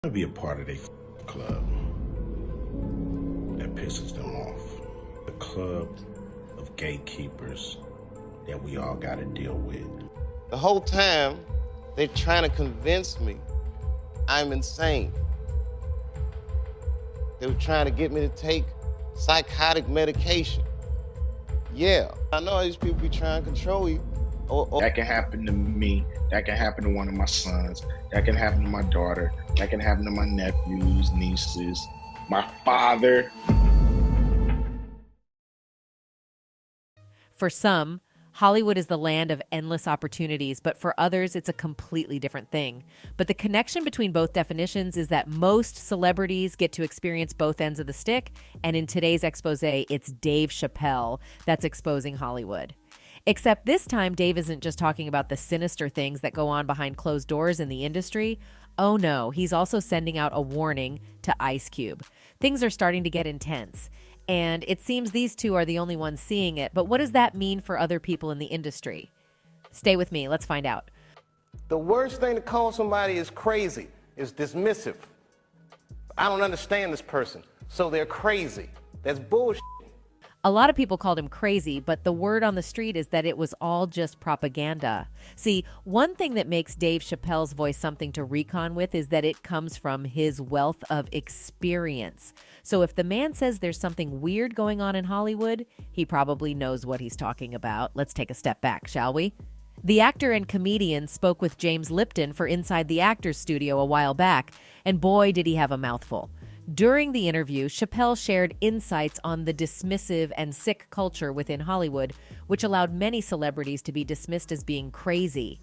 to be a part of a club that pisses them off. A club of gatekeepers that we all got to deal with. The whole time, they're trying to convince me I'm insane. They were trying to get me to take psychotic medication. Yeah, I know these people be trying to control you. That can happen to me. That can happen to one of my sons. That can happen to my daughter. That can happen to my nephews, nieces, my father. For some, Hollywood is the land of endless opportunities, but for others, it's a completely different thing. But the connection between both definitions is that most celebrities get to experience both ends of the stick, and in today's expose, it's Dave Chappelle that's exposing Hollywood. Except this time, Dave isn't just talking about the sinister things that go on behind closed doors in the industry. Oh no, he's also sending out a warning to Ice Cube. Things are starting to get intense. And it seems these two are the only ones seeing it. But what does that mean for other people in the industry? Stay with me. Let's find out. The worst thing to call somebody is crazy is dismissive. I don't understand this person, so they're crazy. That's bullshit. A lot of people called him crazy, but the word on the street is that it was all just propaganda. See, one thing that makes Dave Chappelle's voice something to recon with is that it comes from his wealth of experience. So if the man says there's something weird going on in Hollywood, he probably knows what he's talking about. Let's take a step back, shall we? The actor and comedian spoke with James Lipton for Inside the Actors Studio a while back, and boy, did he have a mouthful. During the interview, Chappelle shared insights on the dismissive and sick culture within Hollywood, which allowed many celebrities to be dismissed as being crazy.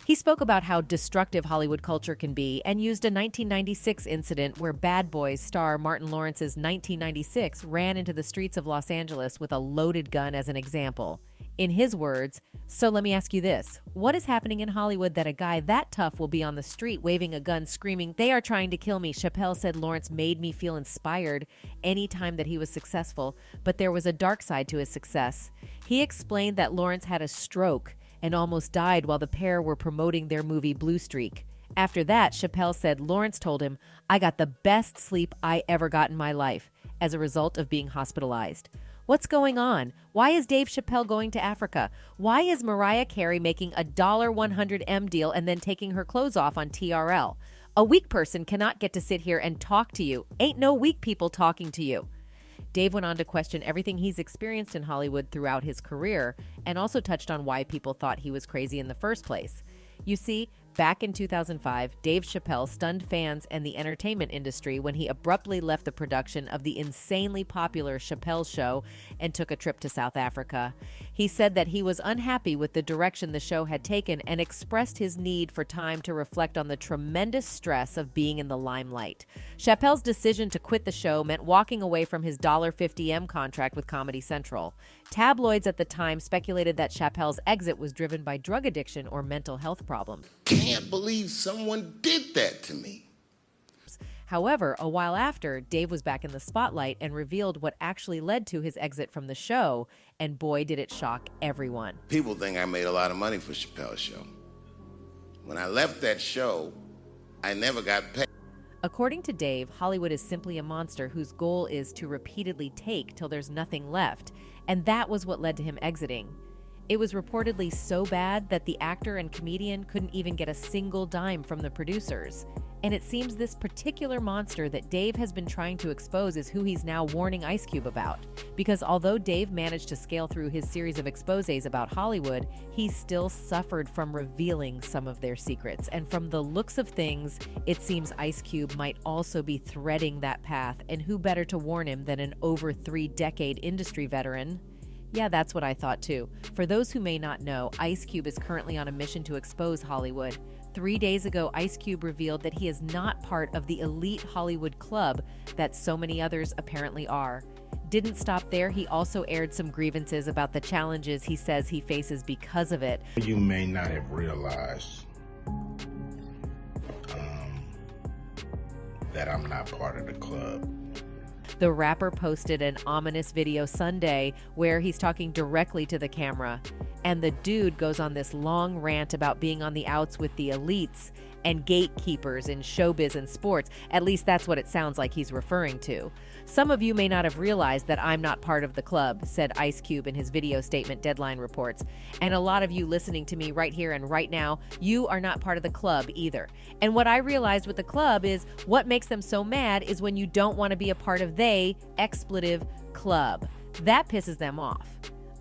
He spoke about how destructive Hollywood culture can be and used a 1996 incident where Bad Boys star Martin Lawrence's 1996 ran into the streets of Los Angeles with a loaded gun as an example. In his words, "So let me ask you this. What is happening in Hollywood that a guy that tough will be on the street waving a gun screaming, 'They are trying to kill me'?" Chappelle said Lawrence made me feel inspired any time that he was successful, but there was a dark side to his success. He explained that Lawrence had a stroke and almost died while the pair were promoting their movie Blue Streak. After that, Chappelle said Lawrence told him, "I got the best sleep I ever got in my life," as a result of being hospitalized. What's going on? Why is Dave Chappelle going to Africa? Why is Mariah Carey making a $100M deal and then taking her clothes off on TRL? A weak person cannot get to sit here and talk to you. Ain't no weak people talking to you. Dave went on to question everything he's experienced in Hollywood throughout his career and also touched on why people thought he was crazy in the first place. You see, back in 2005, Dave Chappelle stunned fans and the entertainment industry when he abruptly left the production of the insanely popular Chappelle Show and took a trip to South Africa. He said that he was unhappy with the direction the show had taken and expressed his need for time to reflect on the tremendous stress of being in the limelight. Chappelle's decision to quit the show meant walking away from his $50M contract with Comedy Central. Tabloids at the time speculated that Chappelle's exit was driven by drug addiction or mental health problems. Can't believe someone did that to me. However, a while after, Dave was back in the spotlight and revealed what actually led to his exit from the show, and boy, did it shock everyone. People think I made a lot of money for Chappelle's show. When I left that show, I never got paid. According to Dave, Hollywood is simply a monster whose goal is to repeatedly take till there's nothing left, and that was what led to him exiting. It was reportedly so bad that the actor and comedian couldn't even get a single dime from the producers. And it seems this particular monster that Dave has been trying to expose is who he's now warning Ice Cube about. Because although Dave managed to scale through his series of exposés about Hollywood, he still suffered from revealing some of their secrets. And from the looks of things, it seems Ice Cube might also be threading that path. And who better to warn him than an over 3-decade industry veteran? Yeah, that's what I thought too. For those who may not know, Ice Cube is currently on a mission to expose Hollywood. 3 days ago, Ice Cube revealed that he is not part of the elite Hollywood club that so many others apparently are. Didn't stop there, he also aired some grievances about the challenges he says he faces because of it. You may not have realized that I'm not part of the club. The rapper posted an ominous video Sunday where he's talking directly to the camera. And the dude goes on this long rant about being on the outs with the elites and gatekeepers in showbiz and sports. At least that's what it sounds like he's referring to. Some of you may not have realized that I'm not part of the club, said Ice Cube in his video statement, Deadline reports. And a lot of you listening to me right here and right now, you are not part of the club either. And what I realized with the club is what makes them so mad is when you don't want to be a part of expletive club. That pisses them off.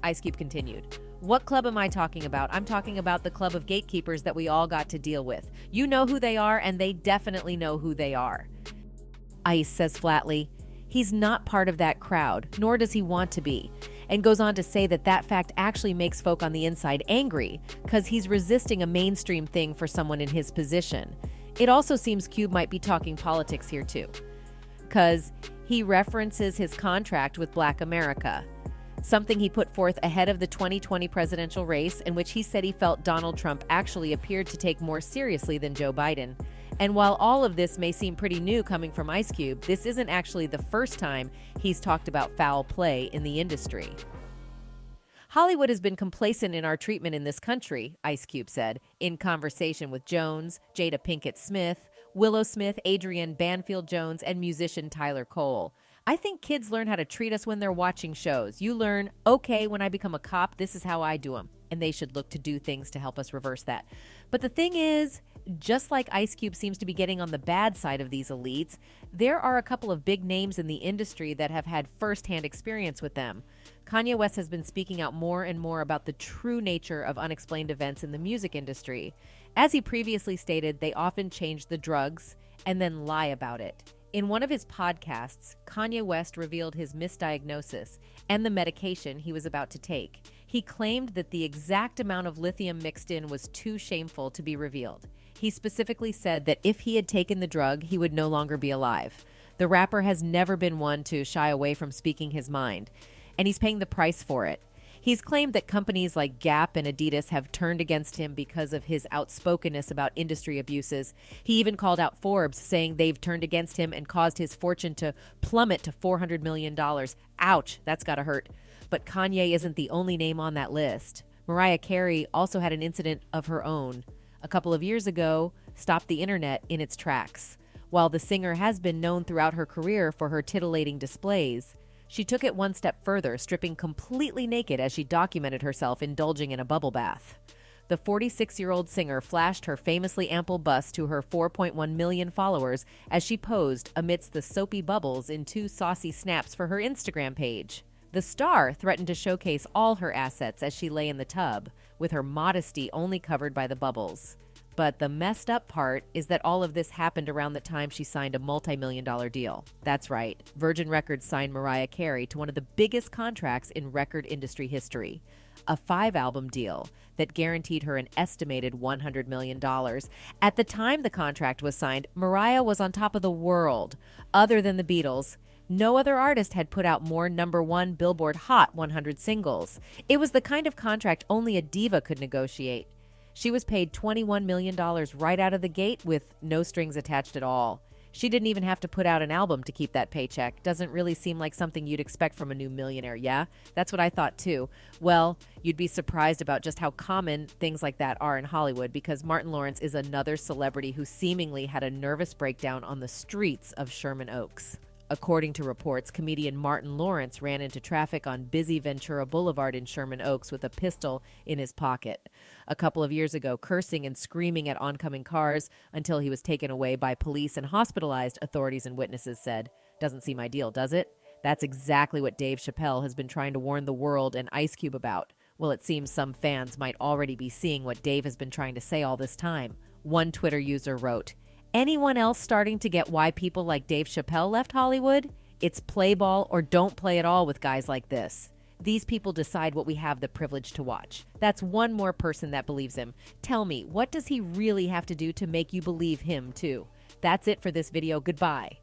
Ice Cube continued. What club am I talking about? I'm talking about the club of gatekeepers that we all got to deal with. You know who they are, and they definitely know who they are. Ice says flatly, he's not part of that crowd, nor does he want to be, and goes on to say that that fact actually makes folk on the inside angry because he's resisting a mainstream thing for someone in his position. It also seems Cube might be talking politics here too, because he references his contract with Black America, something he put forth ahead of the 2020 presidential race, in which he said he felt Donald Trump actually appeared to take more seriously than Joe Biden. And while all of this may seem pretty new coming from Ice Cube, this isn't actually the first time he's talked about foul play in the industry. Hollywood has been complacent in our treatment in this country, Ice Cube said, in conversation with Jones, Jada Pinkett Smith, Willow Smith, Adrienne Banfield Jones, and musician Tyler Cole. I think kids learn how to treat us when they're watching shows. You learn, okay, when I become a cop, this is how I do them. And they should look to do things to help us reverse that. But the thing is, just like Ice Cube seems to be getting on the bad side of these elites, there are a couple of big names in the industry that have had firsthand experience with them. Kanye West has been speaking out more and more about the true nature of unexplained events in the music industry. As he previously stated, they often change the drugs and then lie about it. In one of his podcasts, Kanye West revealed his misdiagnosis and the medication he was about to take. He claimed that the exact amount of lithium mixed in was too shameful to be revealed. He specifically said that if he had taken the drug, he would no longer be alive. The rapper has never been one to shy away from speaking his mind, and he's paying the price for it. He's claimed that companies like Gap and Adidas have turned against him because of his outspokenness about industry abuses. He even called out Forbes, saying they've turned against him and caused his fortune to plummet to $400 million. Ouch, that's gotta hurt. But Kanye isn't the only name on that list. Mariah Carey also had an incident of her own. A couple of years ago, stopped the internet in its tracks. While the singer has been known throughout her career for her titillating displays, she took it one step further, stripping completely naked as she documented herself indulging in a bubble bath. The 46-year-old singer flashed her famously ample bust to her 4.1 million followers as she posed amidst the soapy bubbles in 2 saucy snaps for her Instagram page. The star threatened to showcase all her assets as she lay in the tub, with her modesty only covered by the bubbles. But the messed up part is that all of this happened around the time she signed a multi-million-dollar deal. That's right, Virgin Records signed Mariah Carey to one of the biggest contracts in record industry history, a 5-album deal that guaranteed her an estimated $100 million. At the time the contract was signed, Mariah was on top of the world. Other than the Beatles, no other artist had put out more #1 Billboard Hot 100 singles. It was the kind of contract only a diva could negotiate. She was paid $21 million right out of the gate with no strings attached at all. She didn't even have to put out an album to keep that paycheck. Doesn't really seem like something you'd expect from a new millionaire, yeah? That's what I thought too. Well, you'd be surprised about just how common things like that are in Hollywood, because Martin Lawrence is another celebrity who seemingly had a nervous breakdown on the streets of Sherman Oaks. According to reports, comedian Martin Lawrence ran into traffic on busy Ventura Boulevard in Sherman Oaks with a pistol in his pocket. A couple of years ago, cursing and screaming at oncoming cars until he was taken away by police and hospitalized, authorities and witnesses said. Doesn't seem ideal, does it? That's exactly what Dave Chappelle has been trying to warn the world and Ice Cube about. Well, it seems some fans might already be seeing what Dave has been trying to say all this time. One Twitter user wrote, "Anyone else starting to get why people like Dave Chappelle left Hollywood? It's play ball or don't play at all with guys like this. These people decide what we have the privilege to watch." That's one more person that believes him. Tell me, what does he really have to do to make you believe him too? That's it for this video. Goodbye.